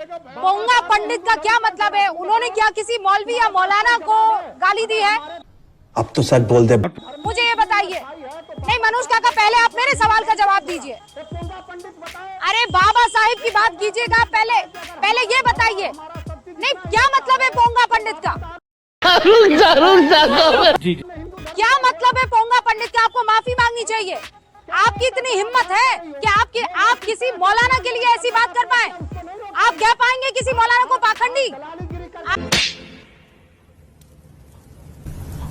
पोंगा पंडित का क्या मतलब है? उन्होंने क्या किसी मौलवी या मौलाना को गाली दी है? अब तो सच बोल दे। मुझे ये बताइए। नहीं मनोज काका, पहले आप मेरे सवाल का जवाब दीजिए। अरे बाबा साहिब की बात कीजिएगा, पहले ये बताइए। नहीं, क्या मतलब है पोंगा पंडित का? क्या मतलब है पोंगा पंडित का? आपको माफी मांगनी चाहिए। आपकी इतनी हिम्मत है कि आप किसी मौलाना के लिए ऐसी बात कर पाए? आप कह पाएंगे किसी मौलाना को पाखंडी?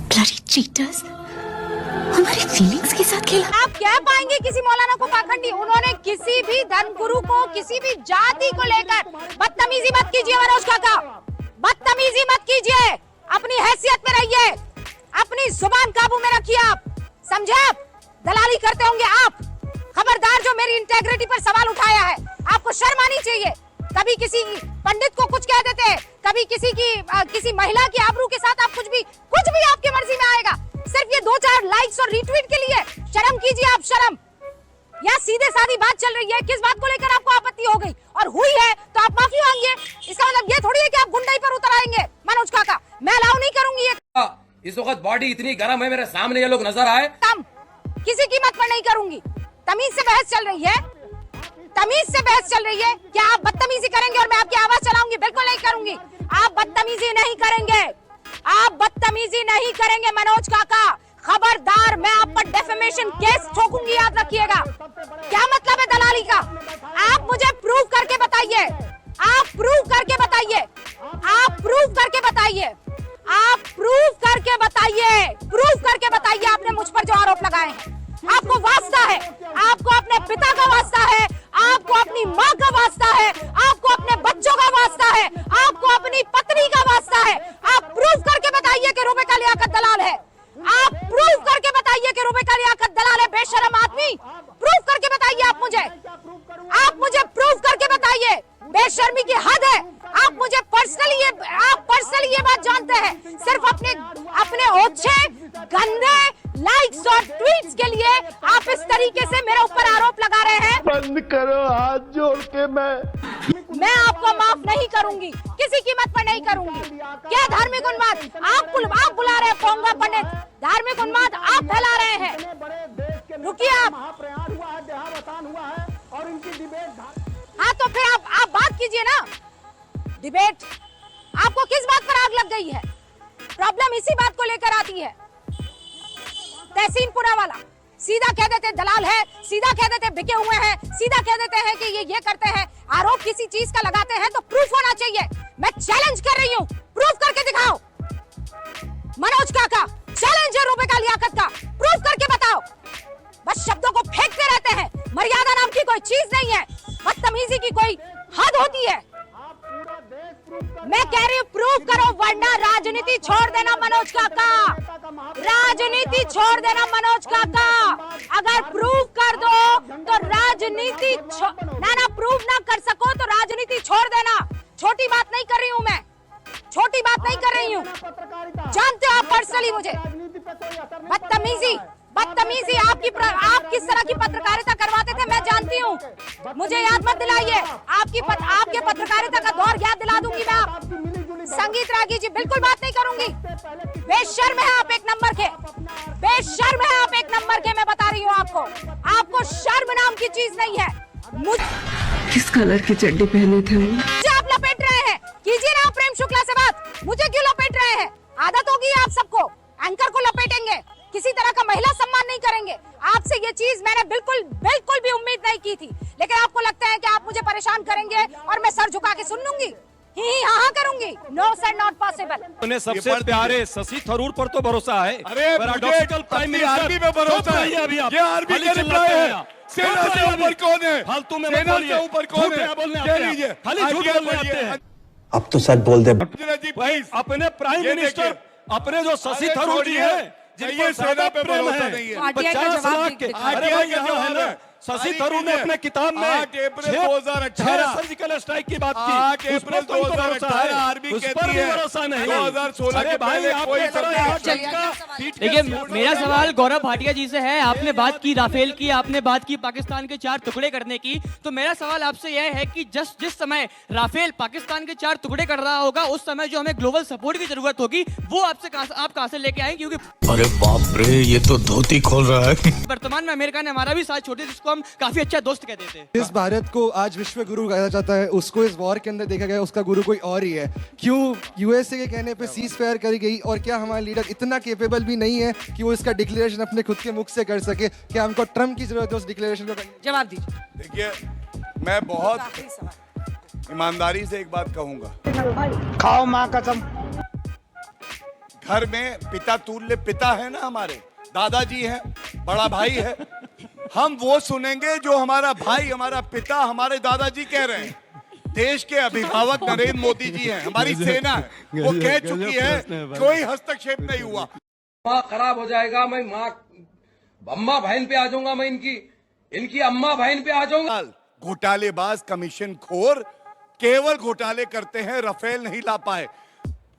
ब्लडी चीटर्स, हमारी फीलिंग्स के साथ खेला। आप कह पाएंगे किसी मौलाना को पाखंडी? उन्होंने किसी भी धर्म गुरु को, किसी भी जाति को लेकर बदतमीजी मत कीजिए मनोज काका, बदतमीजी मत कीजिए। अपनी हैसियत में रहिए, अपनी जुबान काबू में रखिए। आप समझे? आप दलाली करते होंगे आप। खबरदार जो मेरी इंटेग्रिटी पर सवाल उठाया है, आपको शर्म आनी चाहिए। कभी किसी पंडित को कुछ कह देते हैं, कभी किसी महिला की आबरू के साथ आप कुछ भी आपकी मर्जी में आएगा, सिर्फ ये 2-4 लाइक्स और रीट्वीट के लिए। शर्म कीजिए आप, शर्म। या सीधे सादी बात चल रही है, किस बात को लेकर आपको आपत्ति हो गई और हुई है तो आप माफी मांगिए। इसका मतलब ये थोड़ी है कि आप गुंडाई पर उतर आएंगे। मनोज काका, मैं अलाउ नहीं करूंगी ये। इस वक्त बॉडी इतनी गर्म है, मेरे सामने ये लोग नजर आए। किसी कीमत पर नहीं करूंगी। तमीज से बहस चल रही है, तमीज से बहस चल रही है। क्या आप बदतमीजी करेंगे और मैं आपकी आवाज चलाऊंगी? बिल्कुल नहीं करूंगी। आप बदतमीजी नहीं करेंगे, आप बदतमीजी नहीं करेंगे मनोज काका। खबरदार, मैं आप पर डेफेमेशन केस ठोकूंगी, याद रखिएगा। क्या मतलब है दलाली का? आप मुझे प्रूव करके बताइए, आप प्रूव करके बताइए, आप प्रूव करके बताइए, आप प्रूव करके बताइए, प्रूव करके बताइए आपने मुझ पर जो आरोप लगाए हैं। आपको वास्ता है, आपको अपने पिता का वास्ता है, आपको अपनी माँ का वास्ता है, आपको अपने बच्चों का वास्ता है, आपको अपनी पत्नी का वास्ता है। आप प्रूव करके बताइए कि रुबिका लियाकत दलाल है। आप प्रूव करके बताइए कि रुबिका लियाकत दलाल है, बेशरम आदमी। प्रूव करके बताइए आप मुझे प्रूव करके बताइए। बेशर्मी की हद है। आप मुझे पर्सनली ये बात जानते हैं, सिर्फ अपने ओछे गंदे लाइक्स और ट्वीट्स के लिए आप इस तरीके से मेरे ऊपर आरोप लगा रहे हैं। बंद करो, हाथ जोड़ के मैं आपको माफ नहीं करूंगी, किसी कीमत पर नहीं करूंगी। क्या धार्मिक उन्माद? आप बुला रहे हैं पोंगा पंडित, धार्मिक उन्माद आप फैला रहे हैं। रुकिए आप। हाँ तो फिर आप बात कीजिए ना। डिबेट, आपको किस बात पर आग लग गई है? प्रॉब्लम इसी बात को लेकर आती है। तहसीनपुरा वाला सीधा कह देते दलाल है, सीधा कह देते बिके हुए हैं, सीधा कह देते हैं कि ये करते हैं। आरोप किसी चीज का लगाते हैं तो प्रूफ होना चाहिए। मैं चैलेंज कर रही हूँ, प्रूफ करके दिखाओ। मनोज काका, चैलेंज है रुबिका लियाकत का, प्रूफ करके बताओ। बस शब्दों को फेंकते रहते हैं। मर्यादा नाम की कोई चीज नहीं है, बदतमीजी की कोई हद होती है। मैं कह रही हूँ प्रूफ करो, वरना राजनीति छोड़ देना मनोज काका, राजनीति छोड़ देना मनोज काका। अगर प्रूफ कर दो तो राजनीति ना प्रूफ ना कर सको तो राजनीति छोड़ देना। छोटी बात नहीं कर रही हूँ मैं, छोटी बात नहीं कर रही हूँ। जानते हो आप पर्सनली मुझे। बदतमीजी आप किस तरह की पत्रकारिता करवाते थे मैं जानती हूँ। मुझे याद मत दिलाइए। आपके पत्रकारिता का दौर याद दिला दूंगी मैं। आप संगीत रागी जी, बिल्कुल बात नहीं करूंगी। बेशर्म है आप एक नंबर के, बेशर्म है आप एक नंबर के। मैं बता रही हूँ आपको शर्म नाम की चीज नहीं है। किस कलर की चड्डी पहने थे? मुझे आप लपेट रहे हैं। कीजिए ना प्रेम शुक्ला से बात, मुझे क्यों लपेट रहे हैं? आदत होगी आप सबको, एंकर को लपेटेंगे, किसी तरह का महिला सम्मान नहीं करेंगे। आपसे ये चीज मैंने बिल्कुल भी उम्मीद नहीं की थी, लेकिन आपको लगता है कि आप मुझे परेशान करेंगे और मैं सर झुका के सुन लूंगी, ही हाँ करूंगी। No sir, not possible. उन्हें सबसे प्यारे शशि थरूर पर तो भरोसा है। अरे प्राइम मिनिस्टर आर्मी में भरोसा है। ये आर्मी के रिप्लाई है। सेना से ऊपर कौन है? फालतू में सेना से ऊपर कौन है? बोलने लीजिए, खाली झूठ बोलने आते हैं। अब तो सच बोल दे। भाई अपने प्राइम मिनिस्टर, अपने जो शशि थरूर जी है, ये सेना पे भरोसा नहीं है। 50 लाख के, अरे भाई यहाँ है ना शशि थरूर ने अपने किताब में 8 अप्रैल 2018 सर्जिकल स्ट्राइक की बात की। 8 उस पर अप्रैल तो इनको भरोसा 2018 है, आर्मी उस कहती पर भी है भरोसा नहीं। 2016 अरे के भाई पहले आपके कोई तरह सरकार झटका पीठ पे देखिए सूट मेरा नहीं सवाल गौरव भाटिया जी से है। आपने बात की राफेल की, आपने बात की पाकिस्तान के 4 टुकड़े करने की, तो मेरा सवाल आपसे यह है कि जिस समय राफेल पाकिस्तान के 4 टुकड़े कर रहा होगा उस समय जो हमें ग्लोबल सपोर्ट की जरूरत होगी वो आपसे आप कहां से लेके आएंगे? क्योंकि अरे बाप रे, ये तो धोती खोल रहा है। वर्तमान में अमेरिका ने हमारा भी साथ छोड़े जिसको हम काफी अच्छा दोस्त कहते थे। जिस भारत को आज विश्व गुरु कहा जाता है उसको इस वॉर के अंदर देखा गया उसका गुरु कोई और ही है। क्यों यूएसए के कहने पे सीज फायर करी गई और क्या हमारे लीडर इतना केपेबल भी नहीं है कि वो इसका डिक्लेरेशन अपने खुद के मुख से कर सके? क्या हमको ट्रम्प की जरूरत है उस डिक्लेरेशन को करने? जवाब दीजिए। देखिए, मैं बहुत आखिरी सवाल। ईमानदारी से एक बात कहूंगा। खाओ माँ कसम। घर में पिता तुल्य पिता है ना, हमारे दादाजी हैं, बड़ा भाई है। हम वो सुनेंगे जो हमारा भाई, हमारा पिता, हमारे दादाजी कह रहे हैं। देश के अभिभावक नरेंद्र मोदी जी हैं, हमारी सेना है, वो कह चुकी है कोई हस्तक्षेप नहीं हुआ। माँ खराब हो जाएगा, मैं माँ अम्मा बहन पे आ जाऊंगा, मैं इनकी अम्मा बहन पे आ जाऊंगा। घोटालेबाज कमीशन खोर केवल घोटाले करते हैं, रफेल नहीं ला पाए।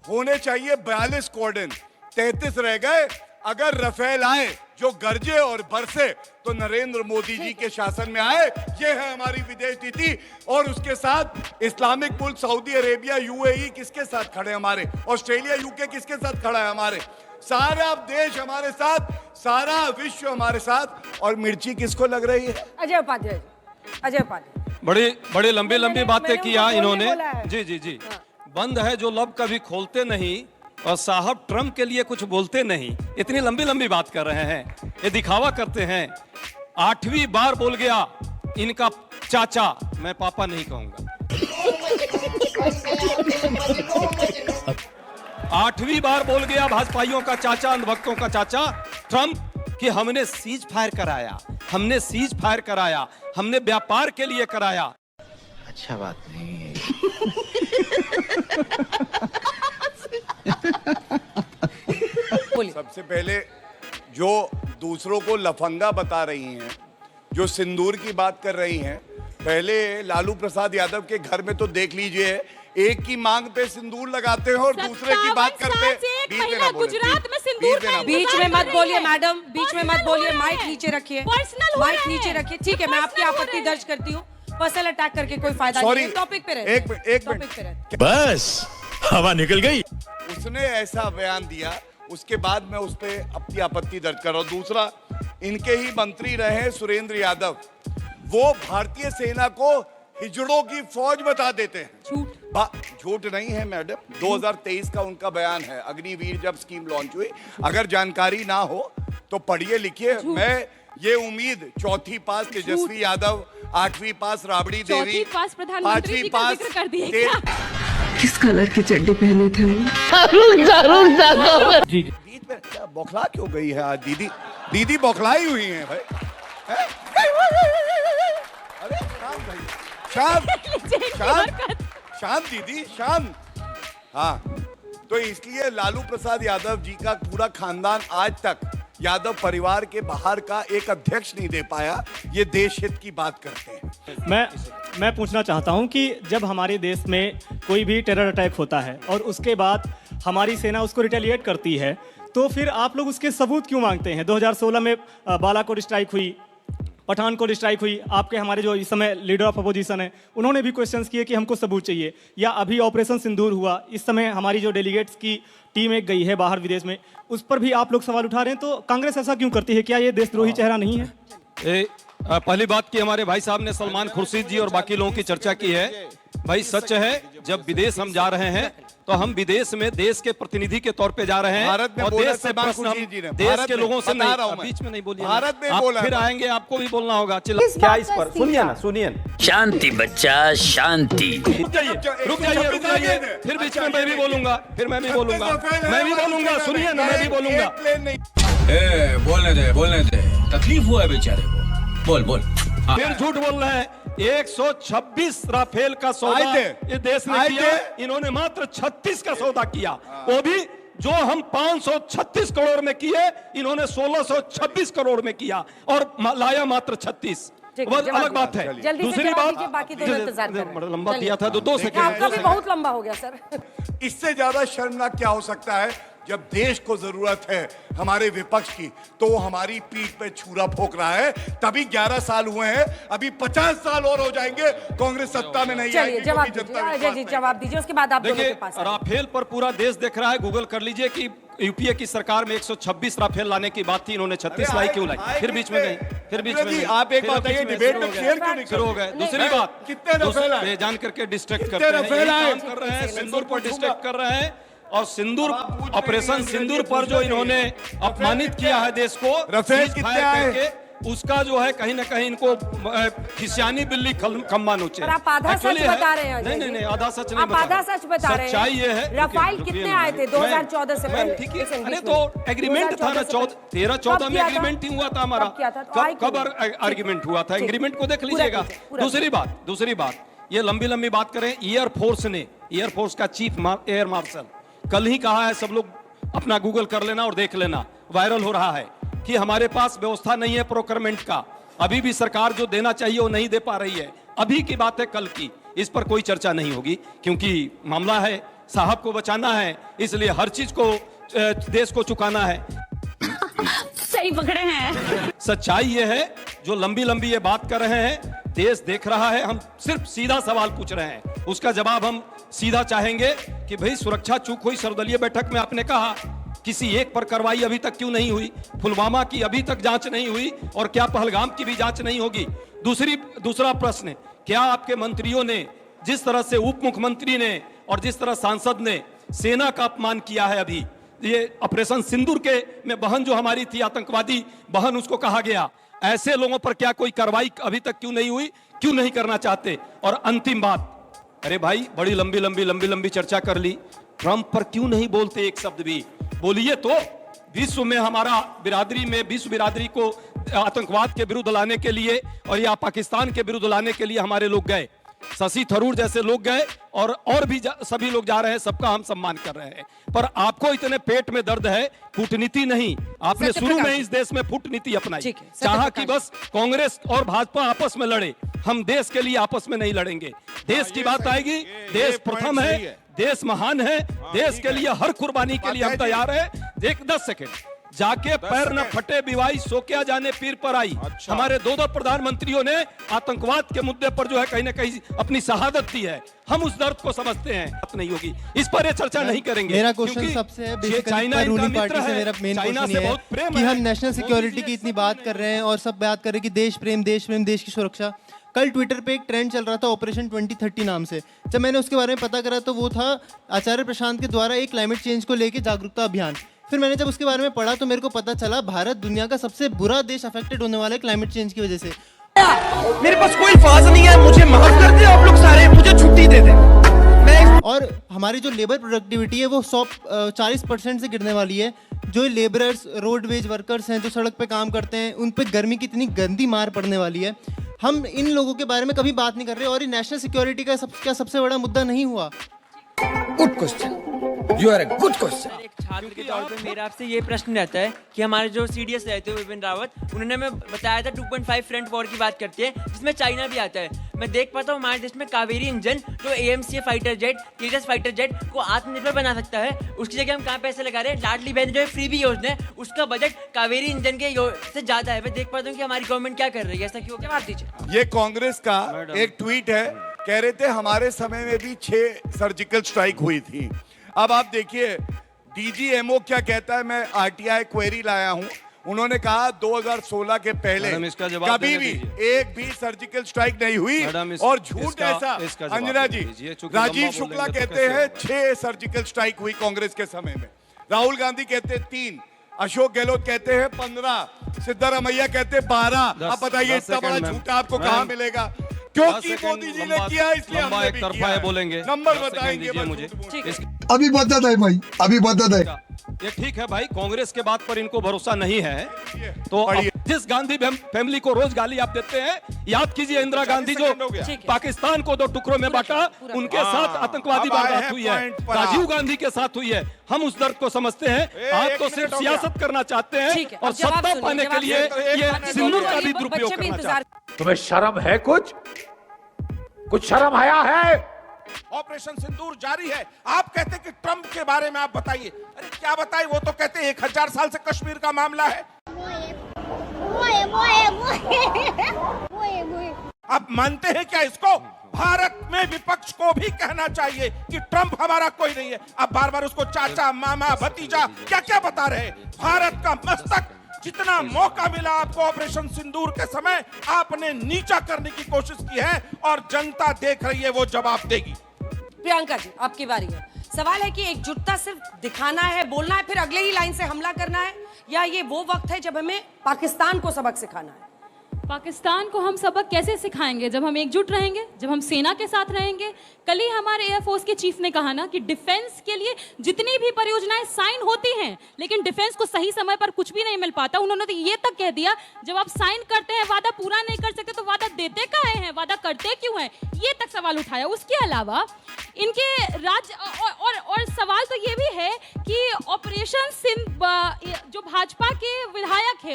होने चाहिए 42 कॉर्डन, 33 रह गए। अगर रफेल आए जो गरजे और बरसे तो नरेंद्र मोदी जी के शासन में आए। ये है हमारी विदेश नीति। और उसके साथ इस्लामिक मुल्क सऊदी अरेबिया, यूएई किसके साथ खड़े? हमारे ऑस्ट्रेलिया, यूके किसके साथ खड़ा है? हमारे सारा देश हमारे साथ, सारा विश्व हमारे साथ। और मिर्ची किसको लग रही है? अजय उपाध्याय। अजय उपाध्याय। बड़ी लंबी बातें किया इन्होंने। बोला है। जी बंद है जो लब कभी खोलते नहीं, और साहब ट्रम्प के लिए कुछ बोलते नहीं। इतनी लंबी बात कर रहे हैं, ये दिखावा करते हैं। 8वीं बार बोल गया इनका चाचा, मैं पापा नहीं कहूंगा। 8वीं बार बोल गया भाजपाइयों का चाचा, अंधभक्तों का चाचा ट्रम्प कि हमने सीज फायर कराया, हमने सीज फायर कराया, हमने व्यापार के लिए कराया। अच्छा बात नहीं है। सबसे पहले जो दूसरों को लफंगा बता रही हैं, जो सिंदूर की बात कर रही हैं, पहले लालू प्रसाद यादव के घर में तो देख लीजिए, एक की मांग पे सिंदूर लगाते हैं और दूसरे की बात करते हैं। गुजरात में सिंदूर बीच में मत बोलिए मैडम, बीच में मत बोलिए। माइक नीचे रखिए, माइक नीचे रखिए। ठीक है, मैं आपकी आपत्ति दर्ज करती हूँ। पर्सनल अटैक करके कोई फायदा नहीं है। टॉपिक पे रहे, एक टॉपिक पे रहे। बस हवा निकल गई। उसने ऐसा बयान दिया, उसके बाद मैं उस पर अपनी आपत्ति दर्ज कर रहा हूं। दूसरा, इनके ही मंत्री रहे सुरेंद्र यादव, वो भारतीय सेना को हिजड़ों की फौज बता देते हैं। झूठ नहीं है मैडम। 2023 का उनका बयान है, अग्निवीर जब स्कीम लॉन्च हुई। अगर जानकारी ना हो तो पढ़िए लिखिए। मैं ये उम्मीद 4थी पास तेजस्वी यादव, 8वीं पास राबड़ी देवी, 5वीं पास किस कलर के चड्डे पहने थे? बीच में क्या बौखला क्यों गई है आज? दीदी बौखलाई हुई है भाई। अरे शांत दीदी, शांत। हाँ, तो इसलिए लालू प्रसाद यादव जी का पूरा खानदान आज तक यादव परिवार के बाहर का एक अध्यक्ष नहीं दे पाया। ये देश हित की बात करते हैं। मैं पूछना चाहता हूं कि जब हमारे देश में कोई भी टेरर अटैक होता है और उसके बाद हमारी सेना उसको रिटेलिएट करती है, तो फिर आप लोग उसके सबूत क्यों मांगते हैं? 2016 में बालाकोट स्ट्राइक हुई, पठानकोट स्ट्राइक हुई। आपके हमारे जो इस समय लीडर ऑफ अपोजिशन है उन्होंने भी क्वेश्चंस किए कि हमको सबूत चाहिए। या अभी ऑपरेशन सिंदूर हुआ, इस समय हमारी जो डेलीगेट्स की टीम एक गई है बाहर विदेश में, उस पर भी आप लोग सवाल उठा रहे हैं। तो कांग्रेस ऐसा क्यों करती है? क्या ये देशद्रोही चेहरा नहीं है? पहली बात की हमारे भाई साहब ने सलमान खुर्शीद जी और बाकी लोगों की चर्चा की है। भाई सच है, जब विदेश हम जा रहे हैं तो हम विदेश में देश के प्रतिनिधि के तौर पे जा रहे हैं। भारत में और बोला देश से प्रश्न हम देश के लोगों से नहीं, बीच में नहीं बोलिए। भारत में आप बोला, फिर आएंगे, आपको भी बोलना होगा। क्या इस पर सुनिए ना, सुनिए। शांति बच्चा, शांति। रुक जाइए। फिर बीच में मैं भी बोलूंगा, फिर मैं भी बोलूंगा, सुनिए ना, मैं भी बोलूंगा। बोलने दे, तकलीफ हुआ है बेचारे को। बोल। फिर झूठ बोल रहे हैं। 126 राफेल का सौदा ये देश ने किया, इन्होंने मात्र 36 का सौदा किया। वो भी जो हम 536 करोड़ में किए, इन्होंने 1626 करोड़ में किया और लाया मात्र 36। ठीक वो है, जवाब अलग बात दीजिए। है। जल्दी से दूसरी जवाब बात दीजिए, बाकी दोनों इंतजार कर रहे हैं। लंबा चलिए। दिया था तो 2 सेकंड आपका भी बहुत लंबा हो गया सर। इससे ज्यादा शर्मनाक क्या हो सकता है जब देश को जरूरत है हमारे विपक्ष की, तो वो हमारी पीठ पे छुरा फोक रहा है। तभी 11 साल हुए हैं, अभी 50 साल और हो जाएंगे, कांग्रेस सत्ता में नहीं चलिए आएगी, जवाब क्योंकि दीजिए, जनता अजय विश्वास जी नहीं जवाब दीजिए, उसके बाद आप दोनों देखिए के पास आएंगे। राफेल पर पूरा देश देख रहा है, गूगल कर लीजिए कि यूपीए की सरकार में 126 राफेल लाने की बात थी, इन्होंने 36 लाई, क्यों लाई? फिर बीच में गई, फिर बीच में गई। आप एक बात बताइए, डिबेट में शेयर क्यों नहीं शुरू हो गए। दूसरी बात, कितने रफेल आए? ये जान करके डिस्ट्रैक्ट कितने करते हैं, रफेल यही आए? काम कर रहे हैं, सिंदूर पर डिस्ट्रैक्ट कर रहे हैं। और सिंदूर ऑपरेशन सिंदूर पर जो इन्होंने अपमानित किया है देश को, रफेल cease कितने fire आए? करके, उसका जो है कहीं ना कहीं इनको खिसियानी बिल्ली खम्मा नोचे। पर आप आधा सच Actually बता रहे हैं अजय नहीं जी। नहीं नहीं, आधा सच नहीं आप बता आधा रहा। सच बता रहे हैं। सच्चाई ये है, रफाल रुकिए, कितने रुकिए आए थे मैम, 2014 से मैम, पहले? ठीक है, इस अरे बीच तो में। एग्रीमेंट था ना 13-14 में एग्रीमेंट ही हुआ था हमारा। कब किया था? तो आई कब क्यों? आर्ग्यूमेंट हुआ था? ठीक। एग्रीमेंट को देख पूरा लीजिएगा। कीजिए, पूरा दूसरी बात, ये लंबी लंबी बात करें। एयरफोर्स का चीफ एयर मार्शल कल ही कहा है, सब लोग अपना गूगल कर लेना और देख लेना, वायरल हो रहा है कि हमारे पास व्यवस्था नहीं है प्रोक्योरमेंट का। अभी भी सरकार जो देना चाहिए वो नहीं दे पा रही है। अभी की बात है, कल की, इस पर कोई चर्चा नहीं होगी, क्योंकि मामला है, साहब को बचाना है, इसलिए हर चीज को देश को चुकाना है। सही पकड़े हैं। सच्चाई ये है, जो लंबी लंबी ये बात कर रहे हैं, देश देख रहा है। हम सिर्फ सीधा सवाल पूछ रहे हैं, उसका जवाब हम सीधा चाहेंगे कि भाई सुरक्षा चूक हुई सर्वदलीय बैठक में, आपने कहा किसी एक पर कार्रवाई अभी तक क्यों नहीं हुई? पुलवामा की अभी तक जांच नहीं हुई, और क्या पहलगाम की भी जांच नहीं होगी? दूसरा प्रश्न, क्या आपके मंत्रियों ने जिस तरह से उप मुख्यमंत्री ने और जिस तरह सांसद ने सेना का अपमान किया है, अभी ये ऑपरेशन सिंदूर के में बहन जो हमारी थी, आतंकवादी बहन उसको कहा गया, ऐसे लोगों पर क्या कोई कार्रवाई अभी तक क्यों नहीं हुई? क्यों नहीं करना चाहते? और अंतिम बात, अरे भाई बड़ी लंबी चर्चा कर ली, ट्रंप पर क्यों नहीं बोलते एक शब्द भी? बोलिए तो। विश्व में हमारा बिरादरी में, विश्व बिरादरी को आतंकवाद के विरुद्ध लाने के लिए और या पाकिस्तान के विरुद्ध लाने के लिए हमारे लोग गए, शशि थरूर जैसे लोग गए, और भी सभी लोग जा रहे हैं, सबका हम सम्मान कर रहे हैं। पर आपको इतने पेट में दर्द है, कूटनीति नहीं, आपने शुरू में इस देश में कूटनीति अपनाई, चाहा कि बस कांग्रेस और भाजपा आपस में लड़े। हम देश के लिए आपस में नहीं लड़ेंगे। देश की बात आएगी, देश प्रथम है, देश महान है, देश के लिए हर कुर्बानी के लिए हम तैयार है। 10 सेकंड, जाके पैर न फटे बिवाई सो क्या जाने पीर पर आई। हमारे दो प्रधानमंत्रियों ने आतंकवाद के मुद्दे पर जो है कहीं ना कहीं अपनी शहादत दी है। हम उस दर्द को समझते हैं, बात नहीं होगी, इस पर ये चर्चा नहीं करेंगे। मेरा क्वेश्चन सबसे है बेसिकली रूलिंग पार्टी से, मेरा मेन क्वेश्चन ये है कि हम नेशनल सिक्योरिटी की इतनी बात कर रहे हैं और सब बात कर रहे हैं कि देश प्रेम, देश की सुरक्षा। कल ट्विटर पे एक ट्रेंड चल रहा था ऑपरेशन 2030 नाम से, जब मैंने उसके बारे में पता करा तो वो था आचार्य प्रशांत के द्वारा एक क्लाइमेट चेंज को लेके जागरूकता अभियान। फिर मैंने जब उसके बारे में पढ़ा तो मेरे को पता चला भारत दुनिया का सबसे बुरा देश अफेक्टेड होने वाला है क्लाइमेट चेंज की वजह से। मेरे पास कोई फाज नहीं है, मुझे माफ कर दे आप लोग सारे, मुझे छुट्टी दे दे। और हमारी जो लेबर प्रोडक्टिविटी है वो 40% से गिरने वाली है। जो लेबरर्स, रोडवेज वर्कर्स हैं जो सड़क पे काम करते हैं, उन पे गर्मी की इतनी गंदी मार पड़ने वाली है। हम इन लोगों के बारे में कभी बात नहीं कर रहे, और ये नेशनल सिक्योरिटी का क्या सबसे बड़ा मुद्दा नहीं हुआ? Good question, you are a good question. एक छात्र के तौर पे मेरा आपसे ये प्रश्न रहता है कि हमारे जो सीडीएस रहते हैं विपिन रावत, उन्होंने हमें बताया था 2.5 फ्रंट वॉर की बात करती है, जिसमें चाइना भी आता है। मैं देख पाता हूँ हमारे देश में कावेरी इंजन जो AMC फाइटर जेट, तेजस फाइटर जेट को आत्मनिर्भर बना सकता है, उसकी जगह हम कहाँ पैसे लगा रहे हैं? लाडली बहन जो है फ्रीबी योजना है, उसका बजट कावेरी इंजन के से ज्यादा है। मैं देख पाता हूँ कि हमारी गवर्नमेंट क्या कर रही है, ऐसा क्यों? जवाब दीजिए। ये कांग्रेस का एक ट्वीट है, कह रहे थे हमारे समय में भी 6 सर्जिकल स्ट्राइक हुई थी। अब आप देखिए DGMO क्या कहता है, मैं RTI क्वेरी लाया हूं, उन्होंने कहा 2016 के पहले कभी भी एक भी सर्जिकल स्ट्राइक नहीं हुई, और झूठ ऐसा अंजना जी, राजीव शुक्ला कहते हैं 6 सर्जिकल स्ट्राइक हुई कांग्रेस के समय में, राहुल गांधी कहते 3, अशोक गहलोत कहते हैं 15, सिद्धारमैया कहते 12। आप बताइए इतना बड़ा झूठा आपको कहाँ मिलेगा? क्योंकि मोदी जी ने किया, इसलिए हमने भी किया है। बोलेंगे, नंबर बताएंगे मुझे। अभी बता है भाई, अभी बता है। ये ठीक है भाई, कांग्रेस के बात पर इनको भरोसा नहीं है तो जिस गांधी फैमिली को रोज गाली आप देते हैं, याद कीजिए इंदिरा गांधी जो पाकिस्तान को 2 टुकड़ों में बांटा, उनके साथ आतंकवादी वारदात हुई है, राजीव गांधी के साथ हुई है। हम उस दर्द को समझते हैं। आप तो सिर्फ सियासत करना चाहते हैं और सत्ता पाने के लिए ये सिंदूर का भी दुरुपयोग करना चाहते हैं। तुम्हें शर्म है? कुछ शर्म आया है? ऑपरेशन सिंदूर जारी है। आप कहते कि ट्रंप के बारे में आप बताइए। अरे क्या बताइए, वो तो कहते हैं 1000 साल से कश्मीर का मामला है। आप मानते हैं क्या इसको? भारत में विपक्ष को भी कहना चाहिए कि ट्रंप हमारा कोई नहीं है। आप बार बार उसको चाचा, मामा, भतीजा क्या क्या बता रहे हैं। भारत का मस्तक जितना मौका मिला आपको ऑपरेशन सिंदूर के समय, आपने नीचा करने की कोशिश की है और जनता देख रही है, वो जवाब देगी। प्रियंका जी, आपकी बारी है। सवाल है कि एकजुटता सिर्फ दिखाना है, बोलना है, फिर अगले ही लाइन से हमला करना है, या ये वो वक्त है जब हमें पाकिस्तान को सबक सिखाना है? पाकिस्तान को हम सबक कैसे सिखाएंगे? जब हम एकजुट रहेंगे, जब हम सेना के साथ रहेंगे। कल ही हमारे एयरफोर्स के चीफ ने कहा ना कि डिफेंस के लिए जितनी भी परियोजनाएं साइन होती हैं, लेकिन डिफेंस को सही समय पर कुछ भी नहीं मिल पाता। उन्होंने तो ये तक कह दिया, जब आप साइन करते हैं, वादा पूरा नहीं कर सकते, तो वादा देते काहे हैं, वादा करते क्यों हैं, ये तक सवाल उठाया। उसके अलावा इनके राज्य और सवाल तो ये भी है कि ऑपरेशन जो भाजपा के विधायक है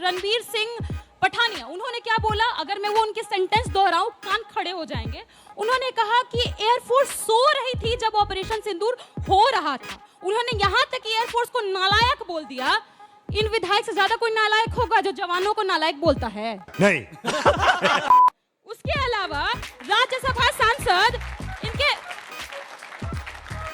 रणवीर सिंह पठानिया, उन्होंने क्या बोला, अगर मैं वो उनके सेंटेंस दोहराऊं कान खड़े हो जाएंगे। उन्होंने कहा कि एयरफोर्स सो रही थी जब ऑपरेशन सिंदूर हो रहा था। उन्होंने यहां तक एयरफोर्स को नालायक बोल दिया। इन विधायक से ज्यादा कोई नालायक होगा जो जवानों को नालायक बोलता है? नहीं। उसके अलावा राज्यसभा सांसद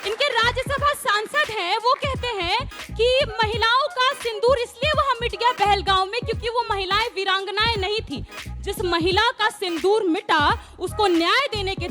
इनके राज्यसभा सांसद हैं, वो कहते हैं कि महिलाओं का सिंदूर इसलिए वहां मिट गया पहलगांव में क्योंकि वो महिलाएं वीरांगनाएं नहीं थी। जिस महिला का सिंदूर मिटा उसको न्याय देने के